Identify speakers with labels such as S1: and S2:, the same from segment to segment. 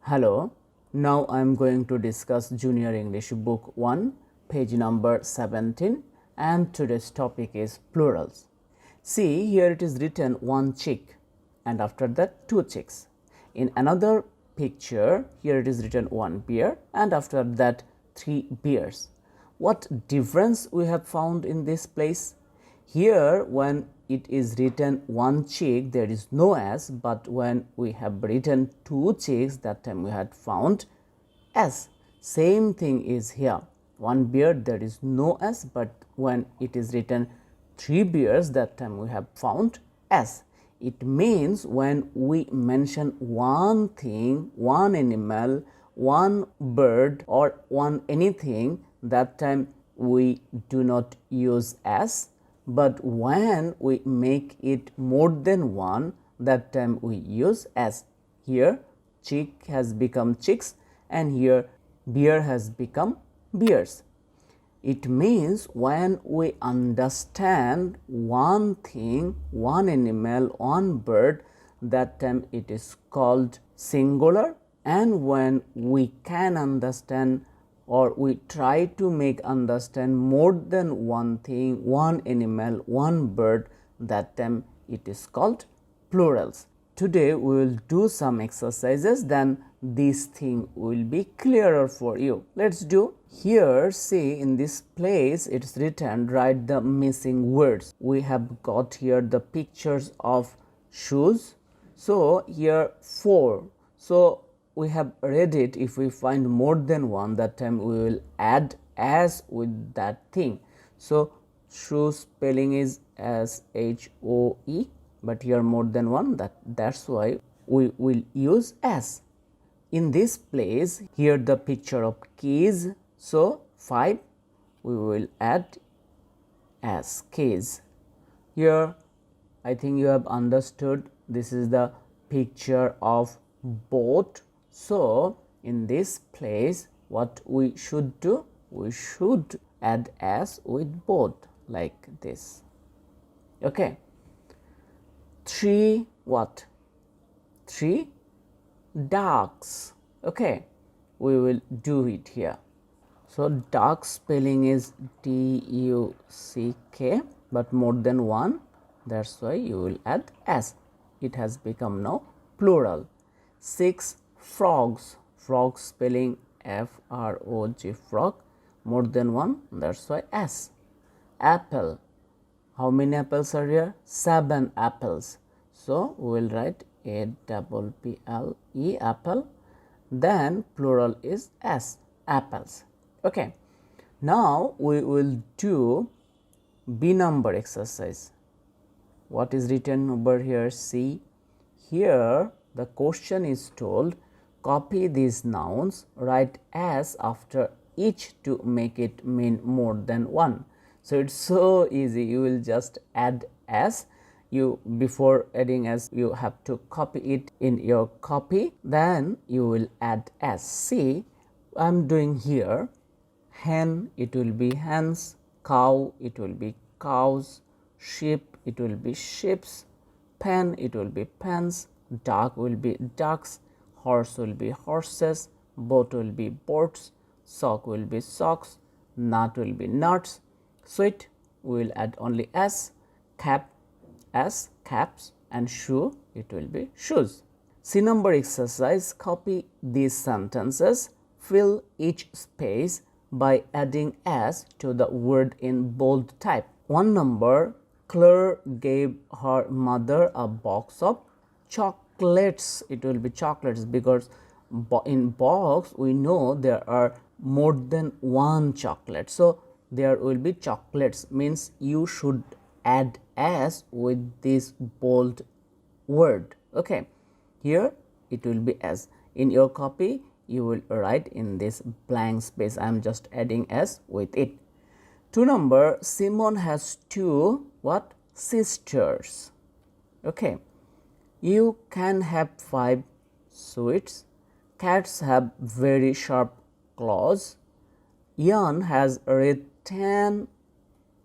S1: Hello, now I am going to discuss Junior English Book 1, page number 17, and today's topic is plurals. See, here it is written one chick and after that two chicks. In another picture, here it is written one bear and after that three bears. What difference we have found in this place? Here, when it is written one chick, there is no s, but when we have written two chicks, that time we had found s. Same thing is here. One bear, there is no s, but when it is written three bears, that time we have found s. It means when we mention one thing, one animal, one bird or one anything, that time we do not use s. But when we make it more than one, that time we use s. Here chick has become chicks and here bear has become bears. It means when we understand one thing, one animal, one bird, that time it is called singular, and when we can understand or we try to make understand more than one thing, one animal, one bird, that time it is called plurals. Today we will do some exercises, then this thing will be clearer for you. Let's do. Here, see, in this place it's written write the missing words. We have got here the pictures of shoes. So here 4. So we have read it. If we find more than one, that time we will add as with that thing. So shoe spelling is S-H-O-E, but here more than one, that's why we will use s. In this place, here the picture of keys, so 5 we will add as keys. Here I think you have understood, this is the picture of boat. So in this place what we should do, we should add s with boat like this. Okay. 3 what? 3 ducks. Okay, we will do it here. So duck spelling is D-U-C-K, but more than one, that's why you will add s. It has become now plural. 6 frogs. Frog spelling F-R-O-G, frog, more than one, that's why s. Apple. How many apples are here? 7 apples. So we will write A-double-P-L-E, apple. Then plural is s, apples. Okay. Now we will do B number exercise. What is written over here? See, here the question is told copy these nouns, write s after each to make it mean more than one. So it's so easy. You will just add s. You before adding s, you have to copy it in your copy. Then you will add s. See, I'm doing here. Hen, it will be hens. Cow, it will be cows. Sheep, it will be sheeps. Pen, it will be pens. Duck will be ducks. Horse will be horses. Boat will be boats. Sock will be socks. Nut will be nuts. Sweet, we will add only s. Cap, s, caps, and shoe, it will be shoes. C number exercise, copy these sentences, fill each space by adding s to the word in bold type. 1 number, Claire gave her mother a box of chocolates. It will be chocolates because in box we know there are more than one chocolate. So there will be chocolates, means you should add s with this bold word. Okay, here it will be s. In your copy you will write in this blank space. I am just adding s with it. 2 number, Simon has 2 what? Sisters. Okay, you can have 5 sweets. Cats have very sharp claws. Jan has read 10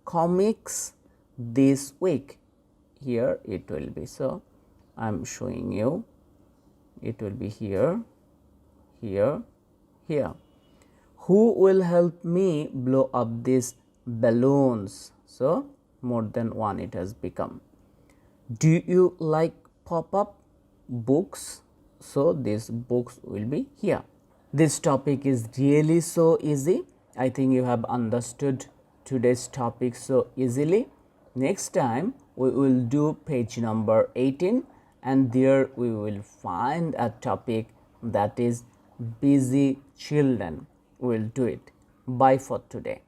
S1: comics this week. Here it will be, so I am showing you, it will be here. here, here. Who will help me blow up these balloons? So, more than one it has become. Do you like pop-up books? So, these books will be here. This topic is really so easy. I think you have understood today's topic so easily. Next time we will do page number 18 and there we will find a topic that is busy children. We will do it. Bye for today.